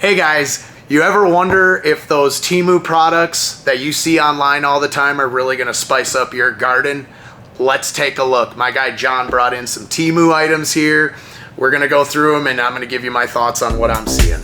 Hey guys, you ever wonder if those TEMU products that you see online all the time are really gonna spice up your garden? Let's take a look. My guy John brought in some TEMU items here. We're gonna go through them and I'm gonna give you my thoughts on what I'm seeing.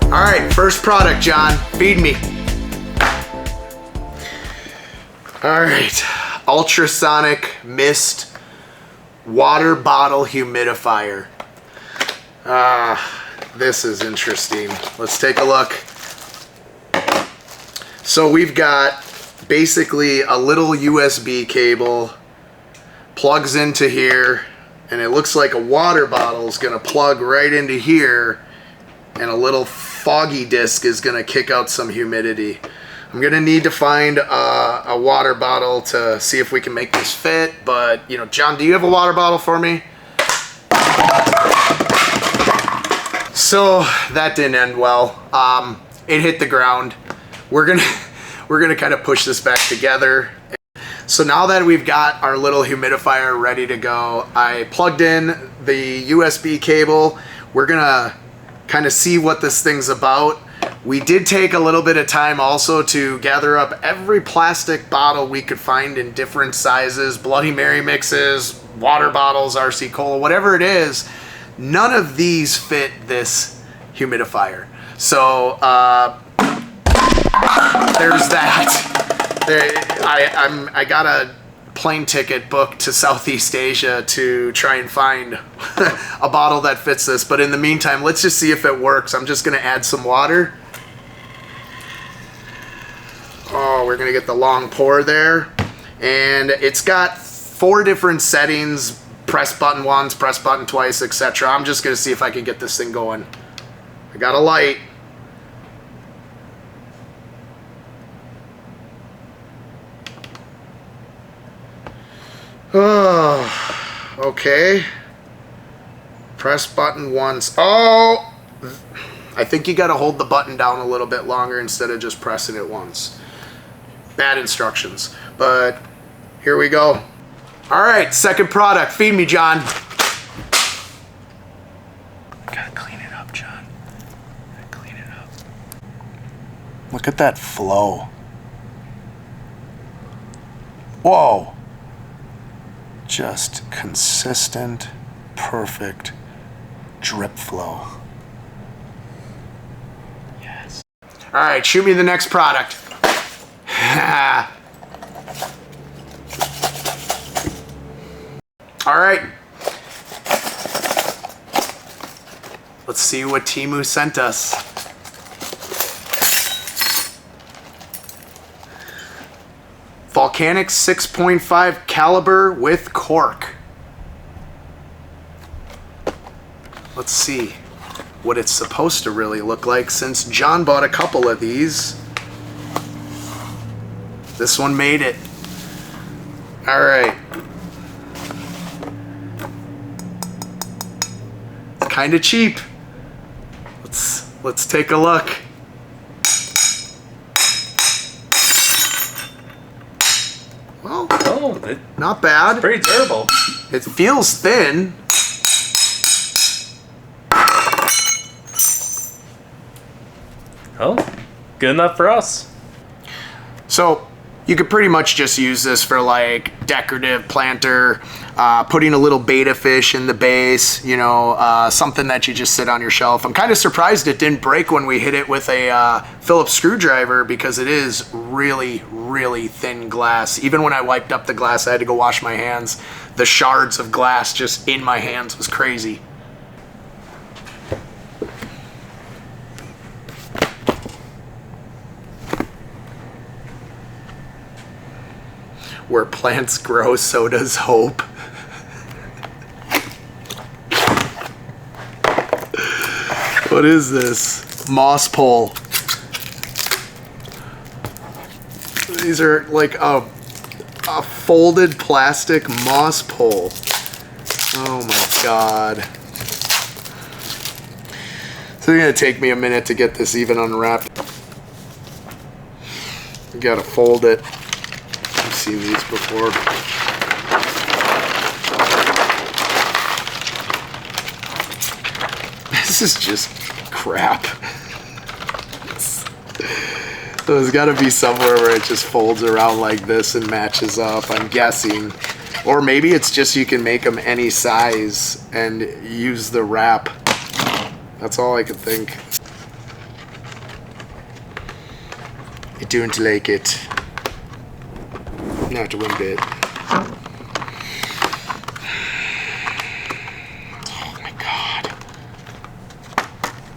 All right, first product, John, feed me. All right, ultrasonic mist water bottle humidifier. This is interesting. Let's take a look. So we've got basically a little USB cable, plugs into here, and it looks like a water bottle is gonna plug right into here, and a little foggy disc is gonna kick out some humidity. I'm gonna need to find a water bottle to see if we can make this fit, but you know, John, do you have a water bottle for me? So that didn't end well. It hit the ground. We're gonna kind of push this back together. So now that we've got our little humidifier ready to go, I plugged in the USB cable. We're gonna kind of see what this thing's about. We did take a little bit of time also to gather up every plastic bottle we could find in different sizes, Bloody Mary mixes, water bottles, RC Cola, whatever it is. None of these fit this humidifier. So there's that. I got a plane ticket booked to Southeast Asia to try and find a bottle that fits this. But in the meantime, let's just see if it works. I'm just gonna add some water. Oh, we're gonna get the long pour there. And it's got 4 different settings, press button once, press button twice, etc. I'm just gonna see if I can get this thing going. I got a light. Oh, okay. Press button once. Oh, I think you gotta hold the button down a little bit longer instead of just pressing it once. Bad instructions, but here we go. All right, second product. Feed me, John. I gotta clean it up, John. Gotta clean it up. Look at that flow. Whoa. Just consistent, perfect drip flow. Yes. All right, shoot me the next product. All right. Let's see what TEMU sent us. Volcanic 6.5 caliber with cork. Let's see what it's supposed to really look like since John bought a couple of these. This one made it. All right. It's kind of cheap. Let's take a look. Well, not bad. It's pretty durable. It feels thin. Oh, good enough for us. So you could pretty much just use this for like decorative planter, putting a little betta fish in the base, you know, something that you just sit on your shelf. I'm kind of surprised it didn't break when we hit it with a Phillips screwdriver because it is really, really thin glass. Even when I wiped up the glass, I had to go wash my hands. The shards of glass just in my hands was crazy. Where plants grow, so does hope. What is this? Moss pole. These are like a folded plastic moss pole. Oh my God. So it's gonna take me a minute to get this even unwrapped. You gotta fold it. I've seen these before. This is just crap. So there's got to be somewhere where it just folds around like this and matches up, I'm guessing. Or maybe it's just you can make them any size and use the wrap. That's all I could think. I don't like it. Not one bit. Oh my god.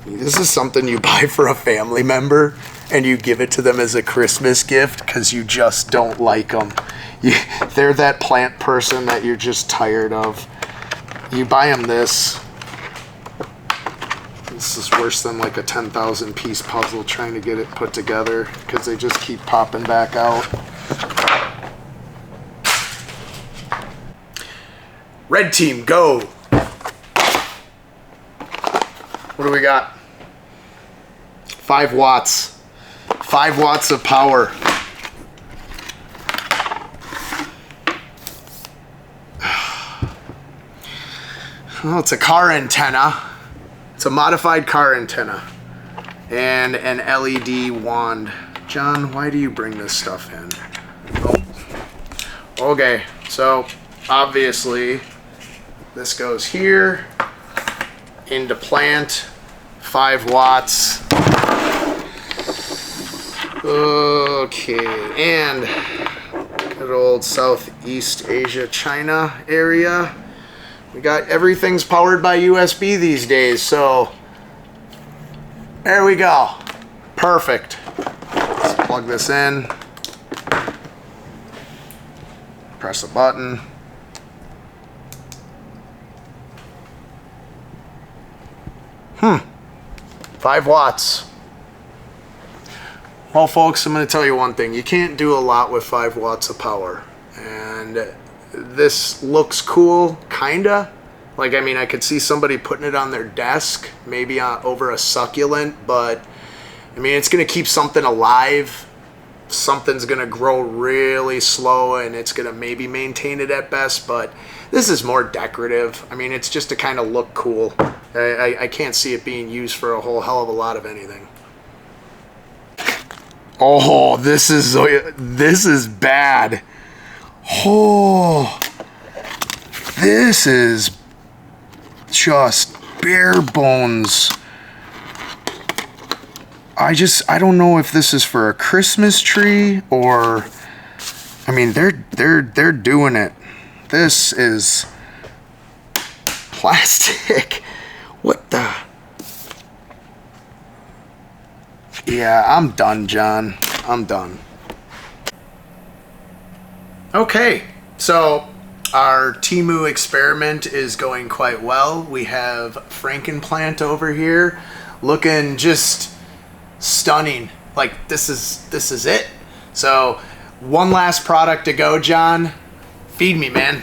This is something you buy for a family member and you give it to them as a Christmas gift because you just don't like them. They're that plant person that you're just tired of. You buy them this. This is worse than like a 10,000 piece puzzle trying to get it put together because they just keep popping back out. Red team, go! What do we got? 5 watts. 5 watts of power. Well, it's a car antenna. It's a modified car antenna. And an LED wand. John, why do you bring this stuff in? Oh. Okay, so obviously this goes here into plant. 5 watts. Okay, and good old Southeast Asia, China area. We got everything's powered by USB these days, so there we go. Perfect. Let's plug this in. Press a button. Hmm. 5 watts. Well, folks, I'm going to tell you one thing. You can't do a lot with 5 watts of power. And this looks cool, kinda. Like, I mean, I could see somebody putting it on their desk, maybe over a succulent, but I mean, it's going to keep something alive. Something's going to grow really slow, and it's going to maybe maintain it at best, but this is more decorative. I mean, it's just to kind of look cool. I can't see it being used for a whole hell of a lot of anything. Oh, this is bad. Oh, this is just bare bones. I don't know if this is for a Christmas tree or, I mean, they're doing it. This is plastic. What the? Yeah, I'm done, John. I'm done. Okay, so our TEMU experiment is going quite well. We have Frankenplant over here looking just stunning. Like, this is it. So one last product to go, John. Feed me, man.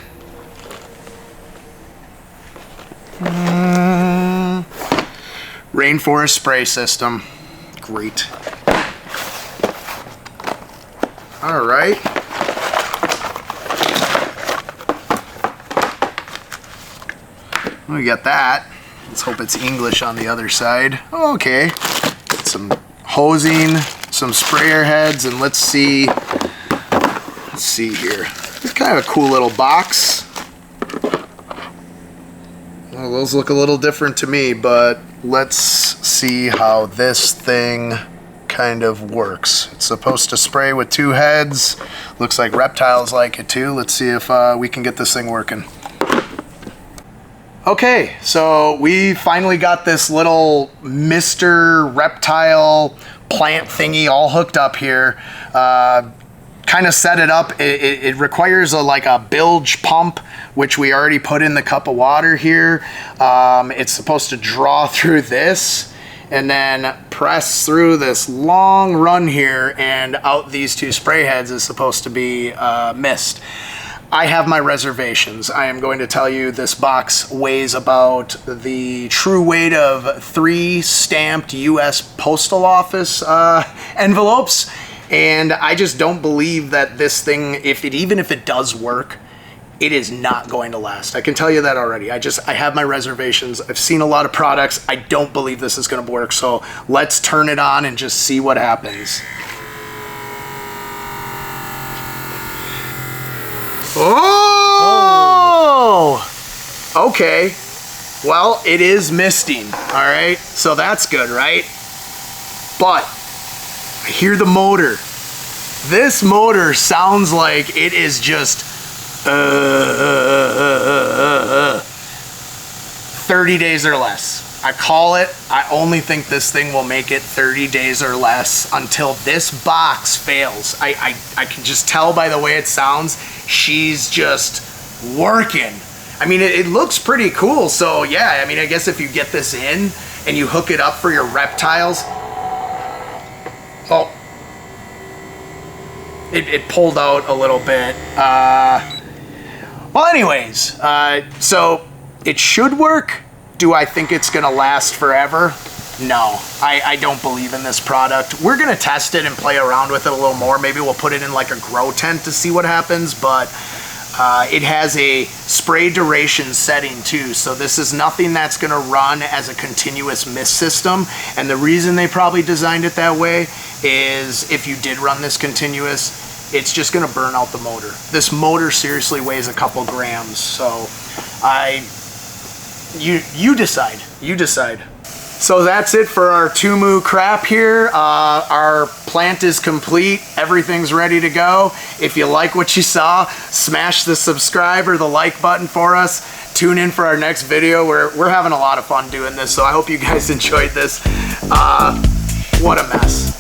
Rainforest spray system. Great. All right. We got that. Let's hope it's English on the other side. Okay. Got some hosing, some sprayer heads, and let's see here. It's kind of a cool little box. Well, those look a little different to me, but let's see how this thing kind of works. It's supposed to spray with 2 heads. Looks like reptiles like it too. Let's see if we can get this thing working. Okay, so we finally got this little Mr. Reptile plant thingy all hooked up here. Kind of set it up. It requires like a bilge pump, which we already put in the cup of water here. It's supposed to draw through this and then press through this long run here, and out these 2 spray heads is supposed to be mist. I have my reservations. I am going to tell you this box weighs about the true weight of 3 stamped U.S. Postal Office envelopes. And I just don't believe that this thing, even if it does work, it is not going to last. I can tell you that already. I have my reservations. I've seen a lot of products. I don't believe this is going to work. So let's turn it on and just see what happens. Oh! Okay. Well, it is misting. All right. So that's good, right? But I hear the motor. This motor sounds like it is just 30 days or less. I call it. I only think this thing will make it 30 days or less until this box fails. I can just tell by the way it sounds, she's just working. I mean, it looks pretty cool. So yeah, I mean, I guess if you get this in and you hook it up for your reptiles. Oh, it pulled out a little bit. Well, anyways, so it should work. Do I think it's gonna last forever? No, I don't believe in this product. We're gonna test it and play around with it a little more. Maybe we'll put it in like a grow tent to see what happens, but it has a spray duration setting too. So this is nothing that's gonna run as a continuous mist system. And the reason they probably designed it that way is if you did run this continuous, it's just gonna burn out the motor. This motor seriously weighs a couple grams. So you decide. You decide. So that's it for our TEMU crap here. Our plant is complete. Everything's ready to go. If you like what you saw, smash the subscribe or the like button for us. Tune in for our next video. We're having a lot of fun doing this, so I hope you guys enjoyed this. What a mess.